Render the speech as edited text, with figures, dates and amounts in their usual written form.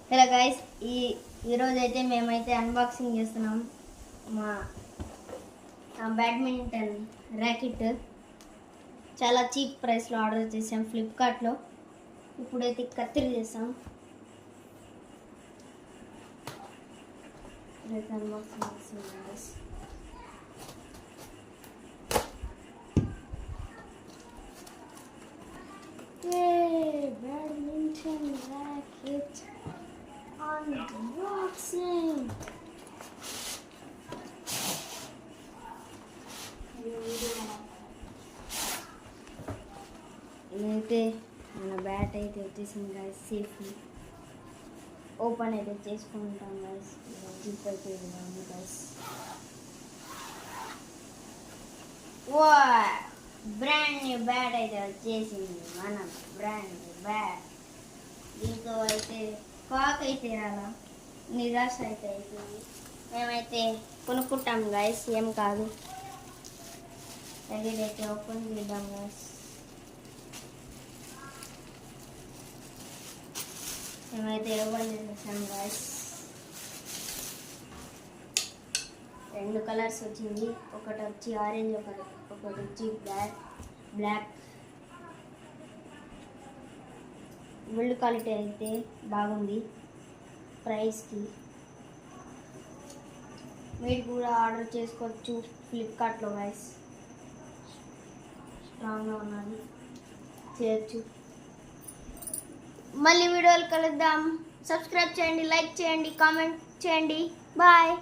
Hello guys, ఈరోజు అయితే మేమైతే అన్బాక్సింగ్ చేస్తున్నాం మా బ్యాడ్మింటన్ ర్యాకెట్. చాలా చీప్ ప్రైస్లో ఆర్డర్ చేసాం ఫ్లిప్కార్ట్లో. ఇప్పుడైతే కత్తిరి చేసాం. ఇప్పుడైతే అన్బాక్సింగ్ చేస్తున్నాం గైస్. Badminton racket unboxing. ఇదైతే మన బ్యాట్ అయితే వచ్చేసింది గైస్. సేఫ్లీ ఓపెన్ అయితే చేసుకుంటాం గైస్. జిప్ అయితే ఉంది గైస్. వా బ్రాండ్ న్యూ బ్యాట్ అయితే వచ్చేసింది. మన బ్రాండ్ న్యూ బ్యాట్. దీంతో అయితే కాక్ అయితే అలా నిరాశ అయితే అవుతుంది. మేమైతే కొనుక్కుంటాం గైస్, ఏం కాదు. అయితే ఓపెన్ చేద్దాం గైస్. మేమైతే ఓపెన్ చేసేసాం గైస్. 2 కలర్స్ వచ్చింది. ఒకటి వచ్చి ఆరెంజ్, ఒకటి వచ్చి బ్లాక్. బిల్డ్ క్వాలిటీ అయితే బాగుంది ప్రైస్కి. మీరు కూడా ఆర్డర్ చేసుకోవచ్చు ఫ్లిప్కార్ట్లో గైస్. స్ట్రాంగ్గా ఉన్నది, చేయొచ్చు. మళ్ళీ వీడియోలు కలుద్దాం. సబ్స్క్రైబ్ చేయండి, లైక్ చేయండి, కామెంట్ చేయండి. బాయ్.